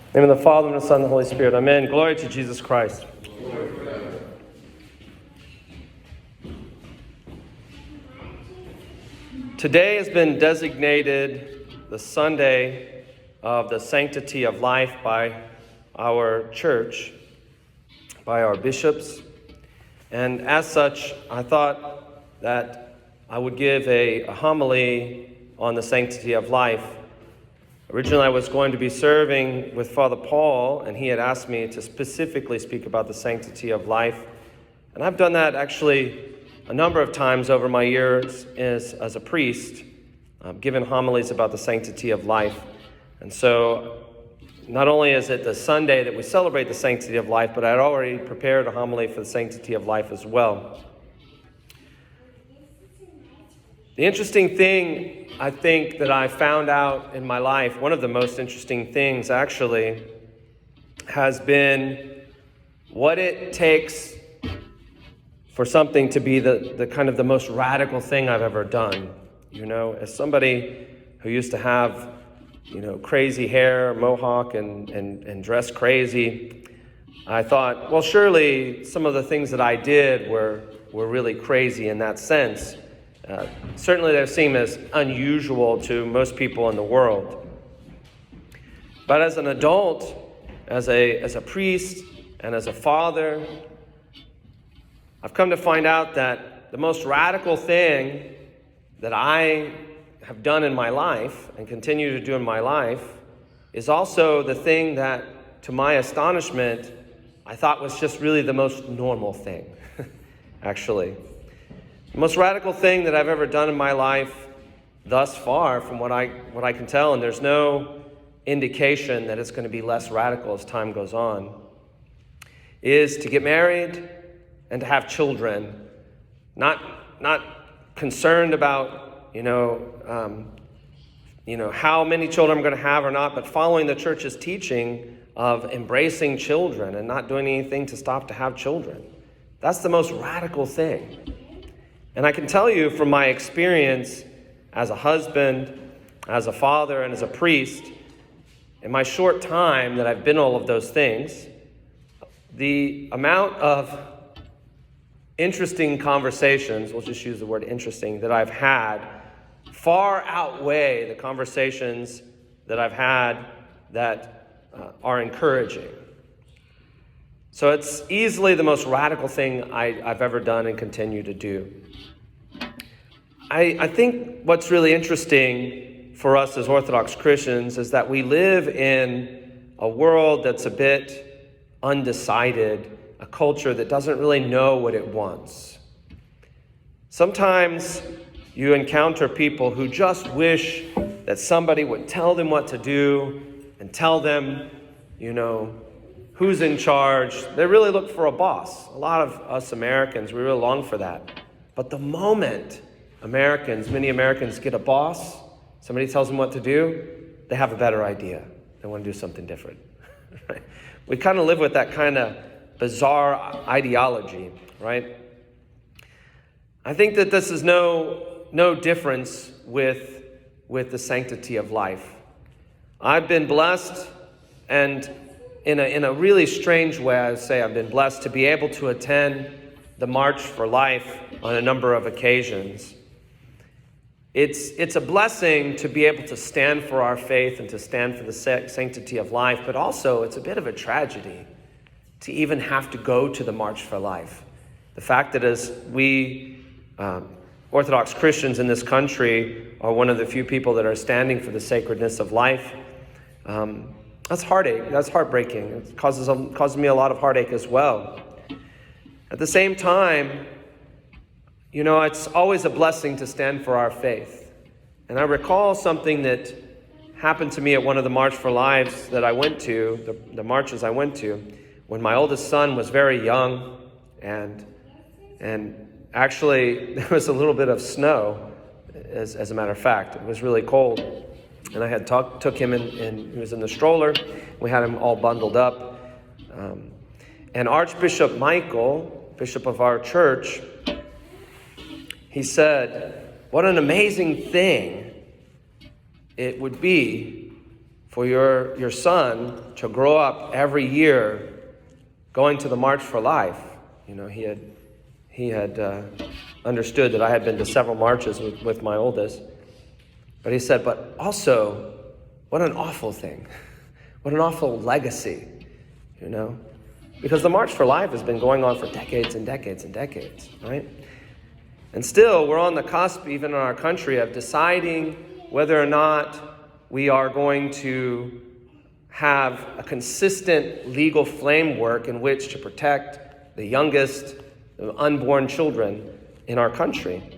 In the name of the Father, and the Son, and the Holy Spirit. Amen. Glory to Jesus Christ. Today has been designated the Sunday of the Sanctity of Life by our church, by our bishops. And as such, I thought that I would give a homily on the sanctity of life. Originally, I was going to be serving with Father Paul, and he had asked me to specifically speak about the sanctity of life. And I've done that actually a number of times over my years as a priest, given homilies about the sanctity of life. And so not only is it the Sunday that we celebrate the sanctity of life, but I had already prepared a homily for the sanctity of life as well. The interesting thing, I think, that I found out in my life, one of the most interesting things actually, has been what it takes for something to be the kind of the most radical thing I've ever done. You know, as somebody who used to have, crazy hair, mohawk, and dress crazy, I thought, well, surely some of the things that I did were really crazy in that sense. Certainly they seem as unusual to most people in the world. But as an adult, as a priest, and as a father, I've come to find out that the most radical thing that I have done in my life and continue to do in my life is also the thing that, to my astonishment, I thought was just really the most normal thing, actually. The most radical thing that I've ever done in my life thus far, from what I can tell, and there's no indication that it's going to be less radical as time goes on, is to get married and to have children. Not concerned about, how many children I'm going to have or not, but following the church's teaching of embracing children and not doing anything to stop to have children. That's the most radical thing. And I can tell you from my experience as a husband, as a father, and as a priest, in my short time that I've been all of those things, the amount of interesting conversations, we'll just use the word interesting, that I've had far outweigh the conversations that I've had that are encouraging. So it's easily the most radical thing I've ever done and continue to do. I think what's really interesting for us as Orthodox Christians is that we live in a world that's a bit undecided, a culture that doesn't really know what it wants. Sometimes you encounter people who just wish that somebody would tell them what to do and tell them, who's in charge. They really look for a boss. A lot of us Americans, we really long for that. But the moment many Americans get a boss, somebody tells them what to do, they have a better idea. They want to do something different. Right? We kind of live with that kind of bizarre ideology, right? I think that this is no difference with the sanctity of life. I've been blessed, and in a really strange way, I would say I've been blessed to be able to attend the March for Life on a number of occasions. It's a blessing to be able to stand for our faith and to stand for the sanctity of life, but also it's a bit of a tragedy to even have to go to the March for Life. The fact that as we Orthodox Christians in this country are one of the few people that are standing for the sacredness of life, that's heartache. That's heartbreaking. It causes me a lot of heartache as well. At the same time, it's always a blessing to stand for our faith. And I recall something that happened to me at one of the March for Lives that I went to, the marches I went to, when my oldest son was very young, and actually there was a little bit of snow, as a matter of fact. It was really cold. And I had took him in, he was in the stroller. We had him all bundled up. And Archbishop Michael, bishop of our church, he said, what an amazing thing it would be for your son to grow up every year going to the March for Life. He had understood that I had been to several marches with my oldest. But he said, but also, what an awful thing. What an awful legacy, Because the March for Life has been going on for decades and decades and decades, right? And still, we're on the cusp, even in our country, of deciding whether or not we are going to have a consistent legal framework in which to protect the youngest unborn children in our country.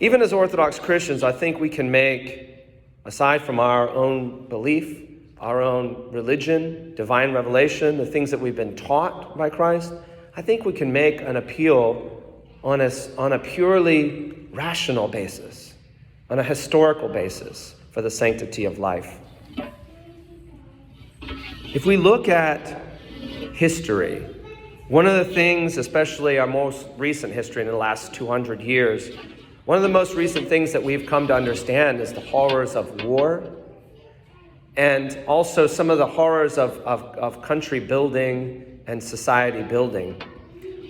Even as Orthodox Christians, I think we can make, aside from our own belief, our own religion, divine revelation, the things that we've been taught by Christ, I think we can make an appeal on a purely rational basis, on a historical basis for the sanctity of life. If we look at history, one of the things, especially our most recent history in the last 200 years, one of the most recent things that we've come to understand is the horrors of war, and also some of the horrors of country building and society building,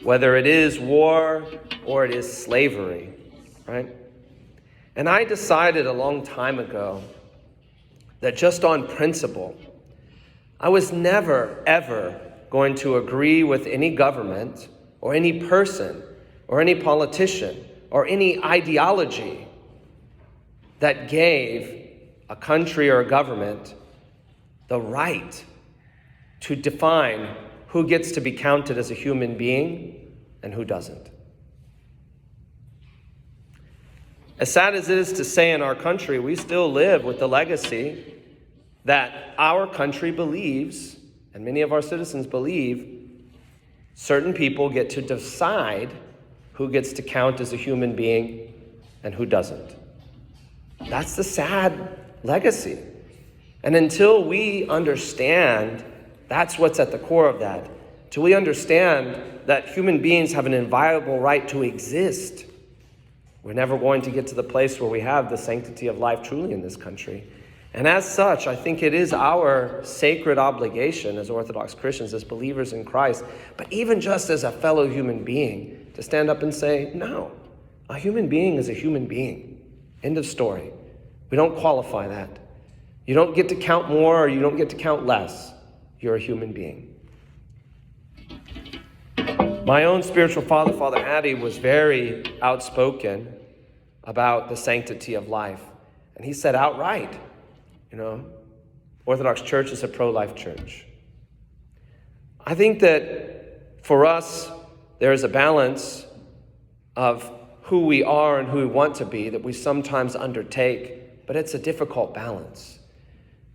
whether it is war or it is slavery, right? And I decided a long time ago that just on principle, I was never, ever going to agree with any government or any person or any politician or any ideology that gave a country or a government the right to define who gets to be counted as a human being and who doesn't. As sad as it is to say in our country, we still live with the legacy that our country believes, and many of our citizens believe, certain people get to decide who gets to count as a human being and who doesn't. That's the sad legacy. And until we understand that's what's at the core of that, till we understand that human beings have an inviolable right to exist, we're never going to get to the place where we have the sanctity of life truly in this country. And as such, I think it is our sacred obligation as Orthodox Christians, as believers in Christ, but even just as a fellow human being, to stand up and say, no, a human being is a human being. End of story. We don't qualify that. You don't get to count more or you don't get to count less. You're a human being. My own spiritual father, Father Addy, was very outspoken about the sanctity of life. And he said outright, Orthodox Church is a pro-life church. I think that for us, there is a balance of who we are and who we want to be that we sometimes undertake, but it's a difficult balance.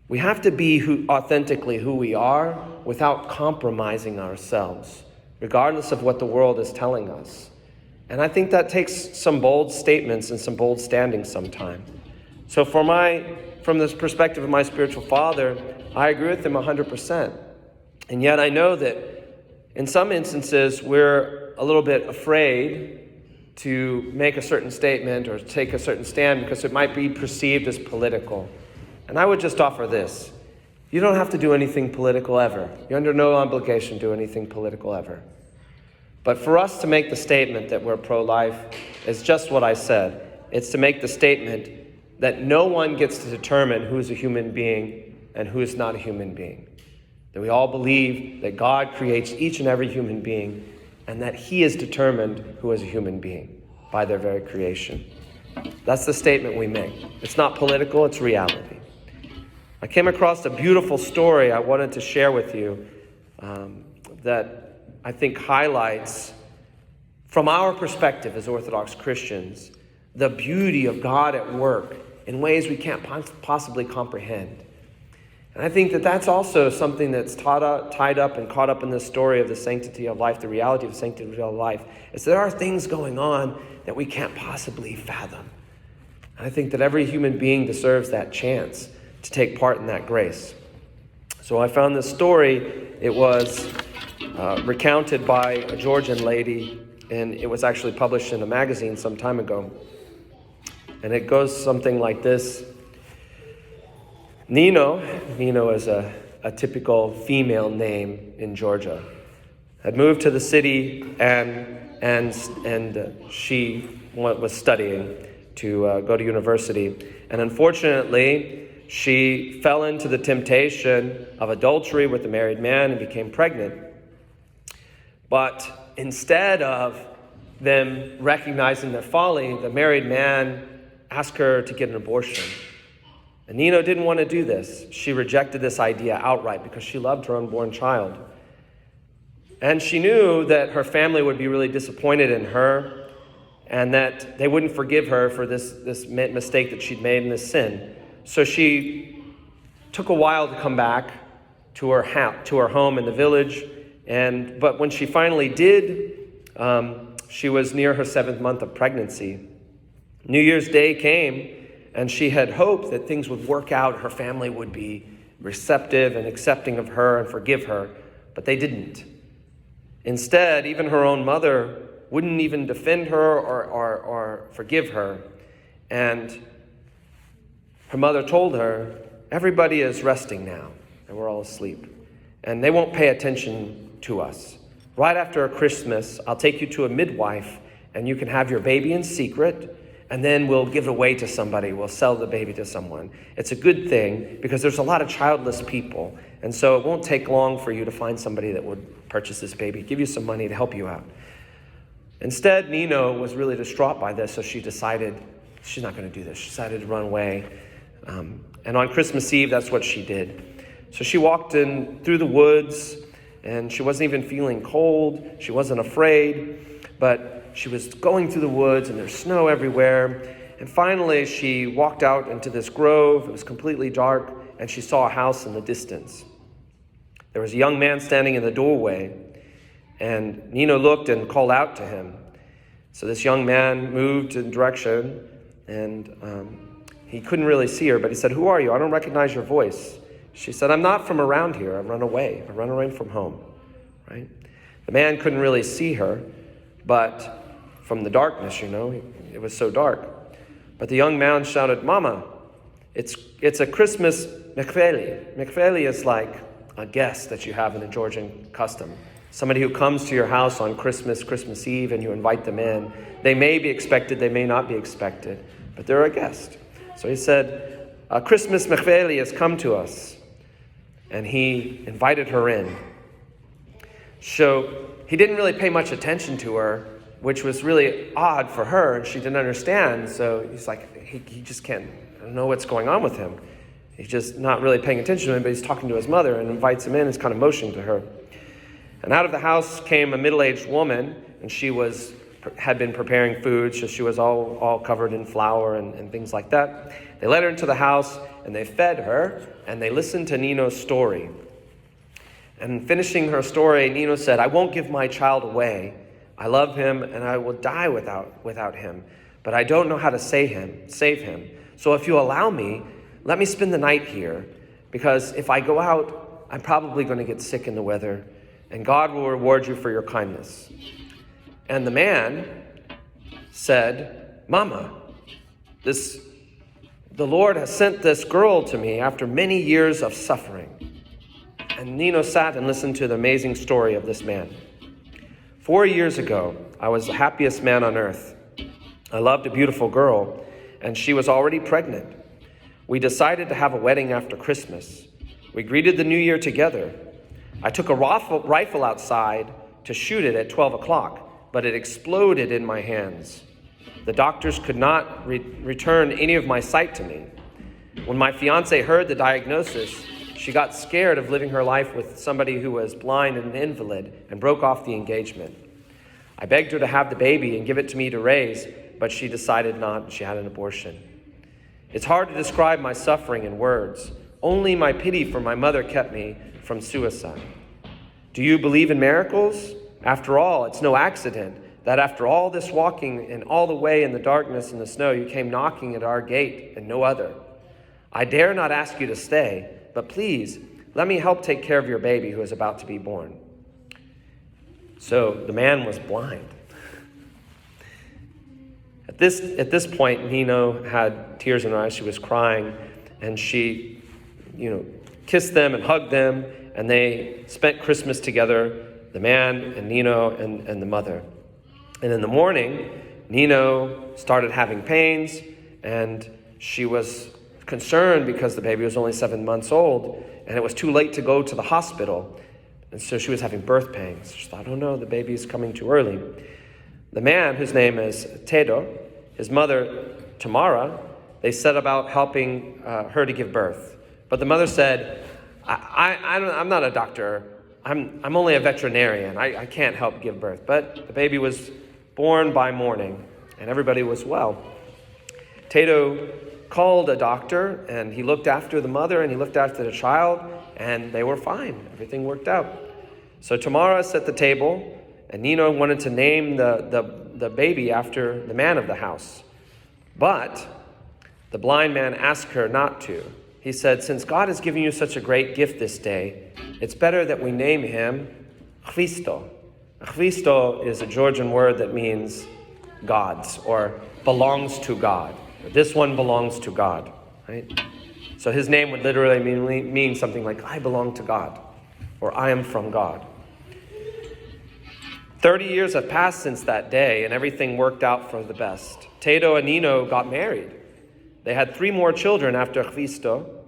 We have to be authentically who we are without compromising ourselves, regardless of what the world is telling us. And I think that takes some bold statements and some bold standing sometime. So from this perspective of my spiritual father, I agree with him 100%. And yet I know that in some instances, we're a little bit afraid to make a certain statement or take a certain stand because it might be perceived as political. And I would just offer this. You don't have to do anything political ever. You're under no obligation to do anything political ever. But for us to make the statement that we're pro-life is just what I said. It's to make the statement that no one gets to determine who is a human being and who is not a human being. That we all believe that God creates each and every human being and that he is determined who is a human being by their very creation. That's the statement we make. It's not political, it's reality. I came across a beautiful story I wanted to share with you that I think highlights, from our perspective as Orthodox Christians, the beauty of God at work in ways we can't possibly comprehend. And I think that that's also something that's tied up and caught up in this story of the sanctity of life, the reality of the sanctity of life, is there are things going on that we can't possibly fathom. And I think that every human being deserves that chance to take part in that grace. So I found this story. It was recounted by a Georgian lady, and it was actually published in a magazine some time ago. And it goes something like this. Nino is a typical female name in Georgia, had moved to the city and she was studying to go to university. And unfortunately, she fell into the temptation of adultery with a married man and became pregnant. But instead of them recognizing their folly, the married man asked her to get an abortion. And Nino didn't want to do this. She rejected this idea outright because she loved her unborn child. And she knew that her family would be really disappointed in her and that they wouldn't forgive her for this mistake that she'd made in this sin. So she took a while to come back to her home in the village. But when she finally did, she was near her 7th month of pregnancy. New Year's Day came, and she had hoped that things would work out. Her family would be receptive and accepting of her and forgive her, but they didn't. Instead, even her own mother wouldn't even defend her or forgive her. And her mother told her, everybody is resting now, and we're all asleep, and they won't pay attention to us. Right after Christmas, I'll take you to a midwife, and you can have your baby in secret, and then we'll give it away to somebody. We'll sell the baby to someone. It's a good thing because there's a lot of childless people. And so it won't take long for you to find somebody that would purchase this baby, give you some money to help you out. Instead, Nino was really distraught by this, so she decided she's not going to do this. She decided to run away. And on Christmas Eve, that's what she did. So she walked in through the woods, and she wasn't even feeling cold. She wasn't afraid, but she was going through the woods, and there's snow everywhere. And finally, she walked out into this grove. It was completely dark, and she saw a house in the distance. There was a young man standing in the doorway, and Nino looked and called out to him. So this young man moved in direction, and he couldn't really see her, but he said, "Who are you? I don't recognize your voice." She said, "I'm not from around here. I run away from home." Right? The man couldn't really see her, but from the darkness, it was so dark. But the young man shouted, "Mama, it's a Christmas mechveli." Mechveli is like a guest that you have in a Georgian custom. Somebody who comes to your house on Christmas Eve, and you invite them in. They may be expected, they may not be expected, but they're a guest. So he said, "A Christmas mechveli has come to us." And he invited her in. So he didn't really pay much attention to her, which was really odd for her, and she didn't understand. So he's like, he just can't, I don't know what's going on with him. He's just not really paying attention to him, but he's talking to his mother and invites him in. He's kind of motioning to her. And out of the house came a middle-aged woman, and she had been preparing food, so she was all covered in flour and things like that. They led her into the house, and they fed her, and they listened to Nino's story. And finishing her story, Nino said, "I won't give my child away. I love him, and I will die without him. But I don't know how to save him. So if you allow me, let me spend the night here, because if I go out, I'm probably going to get sick in the weather, and God will reward you for your kindness." And the man said, "Mama, the Lord has sent this girl to me after many years of suffering." And Nino sat and listened to the amazing story of this man. 4 years ago, I was the happiest man on earth. I loved a beautiful girl, and she was already pregnant. We decided to have a wedding after Christmas. We greeted the new year together. I took a rifle outside to shoot it at 12 o'clock, but it exploded in my hands. The doctors could not return any of my sight to me. When my fiancée heard the diagnosis, she got scared of living her life with somebody who was blind and an invalid and broke off the engagement. I begged her to have the baby and give it to me to raise, but she decided not. She had an abortion. It's hard to describe my suffering in words. Only my pity for my mother kept me from suicide. Do you believe in miracles? After all, it's no accident that after all this walking and all the way in the darkness and the snow, you came knocking at our gate and no other. I dare not ask you to stay, but please let me help take care of your baby who is about to be born. So the man was blind. At this point, Nino had tears in her eyes. She was crying, and she kissed them and hugged them, and they spent Christmas together, the man and Nino and the mother. And in the morning, Nino started having pains, and she was concerned because the baby was only 7 months old, and it was too late to go to the hospital. And so she was having birth pangs. She thought, oh no, the baby's coming too early. The man, whose name is Tedo, his mother, Tamara, they set about helping her to give birth. But the mother said, I'm not a doctor. I'm only a veterinarian. I can't help give birth. But the baby was born by morning, and everybody was well. Tedo called a doctor, and he looked after the mother, and he looked after the child, and they were fine. Everything worked out. So Tamara set the table, and Nino wanted to name the baby after the man of the house. But the blind man asked her not to. He said, since God has given you such a great gift this day, it's better that we name him Christo. Christo is a Georgian word that means God's, or belongs to God. This one belongs to God, right? So his name would literally mean something like, I belong to God, or I am from God. 30 years have passed since that day, and everything worked out for the best. Tedo and Nino got married. They had 3 more children after Christo,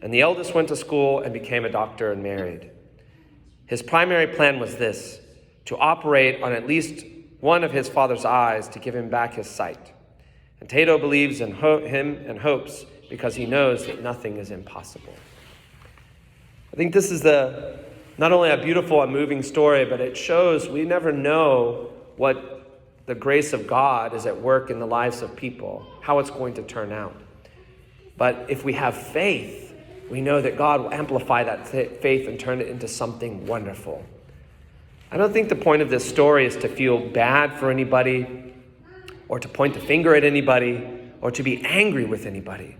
and the eldest went to school and became a doctor and married. His primary plan was this, to operate on at least one of his father's eyes to give him back his sight. And Tedo believes in him and hopes because he knows that nothing is impossible. I think this is not only a beautiful and moving story, but it shows we never know what the grace of God is at work in the lives of people, how it's going to turn out. But if we have faith, we know that God will amplify that faith and turn it into something wonderful. I don't think the point of this story is to feel bad for anybody, or to point the finger at anybody, or to be angry with anybody,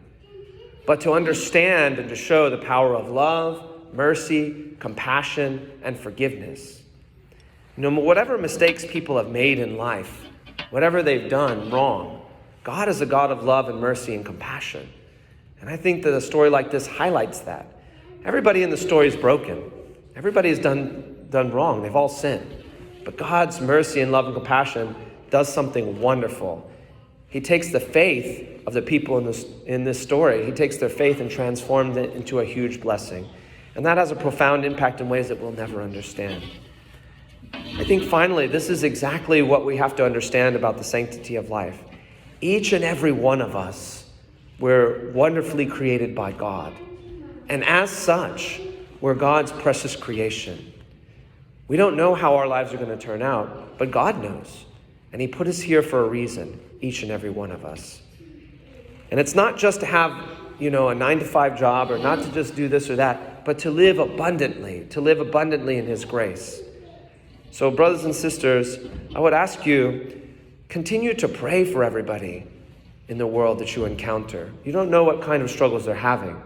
but to understand and to show the power of love, mercy, compassion, and forgiveness. Whatever mistakes people have made in life, whatever they've done wrong, God is a God of love and mercy and compassion. And I think that a story like this highlights that. Everybody in the story is broken. Everybody has done wrong. They've all sinned. But God's mercy and love and compassion does something wonderful. He takes the faith of the people in this story. He takes their faith and transforms it into a huge blessing. And that has a profound impact in ways that we'll never understand. I think finally, this is exactly what we have to understand about the sanctity of life. Each and every one of us, we're wonderfully created by God. And as such, we're God's precious creation. We don't know how our lives are going to turn out, but God knows. And he put us here for a reason, each and every one of us. And it's not just to have, a 9-to-5 job, or not to just do this or that, but to live abundantly in his grace. So brothers and sisters, I would ask you, continue to pray for everybody in the world that you encounter. You don't know what kind of struggles they're having.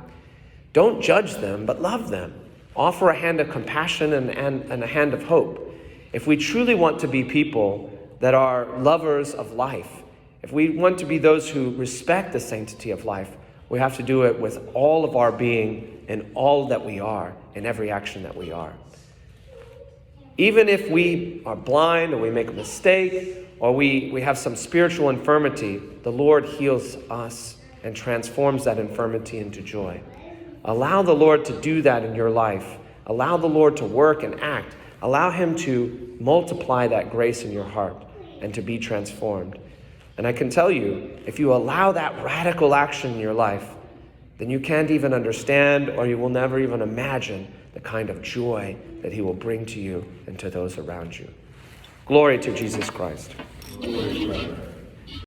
Don't judge them, but love them. Offer a hand of compassion and a hand of hope. If we truly want to be people that are lovers of life, if we want to be those who respect the sanctity of life, we have to do it with all of our being and all that we are, in every action that we are. Even if we are blind, or we make a mistake, or we have some spiritual infirmity, the Lord heals us and transforms that infirmity into joy. Allow the Lord to do that in your life. Allow the Lord to work and act. Allow him to multiply that grace in your heart and to be transformed. And I can tell you, if you allow that radical action in your life, then you can't even understand, or you will never even imagine the kind of joy that he will bring to you and to those around you. Glory to Jesus Christ.